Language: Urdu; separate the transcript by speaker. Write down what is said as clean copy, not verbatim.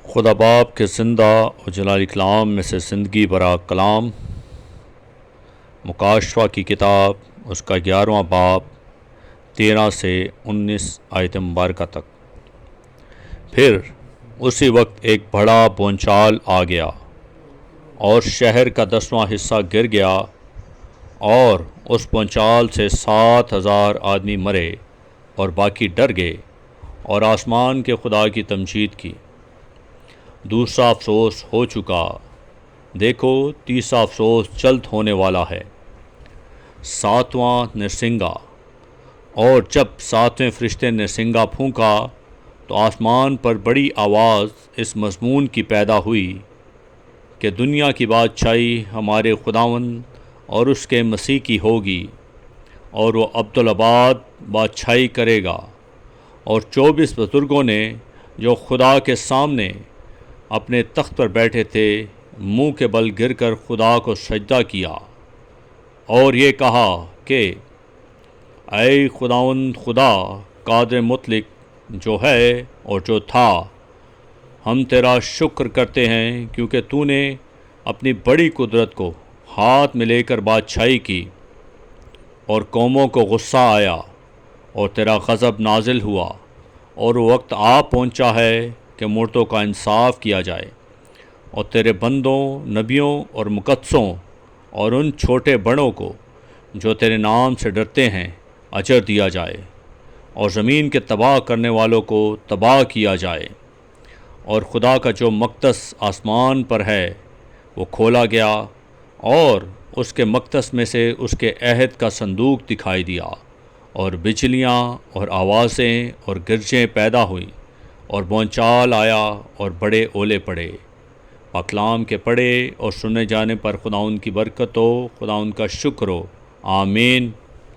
Speaker 1: خدا باپ کے زندہ و جلالی کلام میں سے زندگی برا کلام، مکاشفہ کی کتاب اس کا 11واں باب 13 سے 19 آیت مبارکہ تک۔ پھر اسی وقت ایک بڑا بونچال آ گیا اور شہر کا 10واں حصہ گر گیا، اور اس بونچال سے 7,000 آدمی مرے اور باقی ڈر گئے اور آسمان کے خدا کی تمجید کی۔ دوسرا افسوس ہو چکا، دیکھو تیسرا افسوس جلد ہونے والا ہے۔ ساتواں نرسنگا۔ اور جب ساتویں فرشتے نے نرسنگا پھونکا تو آسمان پر بڑی آواز اس مضمون کی پیدا ہوئی کہ دنیا کی بادشاہی ہمارے خداوند اور اس کے مسیح کی ہوگی، اور وہ ابدالآباد بادشاہی کرے گا۔ اور 24 بزرگوں نے جو خدا کے سامنے اپنے تخت پر بیٹھے تھے منہ کے بل گر کر خدا کو سجدہ کیا اور یہ کہا کہ اے خداوند خدا قادر مطلق جو ہے اور جو تھا، ہم تیرا شکر کرتے ہیں کیونکہ تو نے اپنی بڑی قدرت کو ہاتھ میں لے کر بادشاہی کی، اور قوموں کو غصہ آیا اور تیرا غضب نازل ہوا، اور وہ وقت آ پہنچا ہے کہ مردوں کا انصاف کیا جائے، اور تیرے بندوں نبیوں اور مقدسوں اور ان چھوٹے بڑوں کو جو تیرے نام سے ڈرتے ہیں اجر دیا جائے، اور زمین کے تباہ کرنے والوں کو تباہ کیا جائے۔ اور خدا کا جو مقدس آسمان پر ہے وہ کھولا گیا، اور اس کے مقدس میں سے اس کے عہد کا صندوق دکھائی دیا، اور بجلیاں اور آوازیں اور گرجیں پیدا ہوئیں، اور بونچال آیا اور بڑے اولے پڑے۔ پاکلام کے پڑھے اور سنے جانے پر خداوند کی برکت ہو، خداوند کا شکر ہو، آمین۔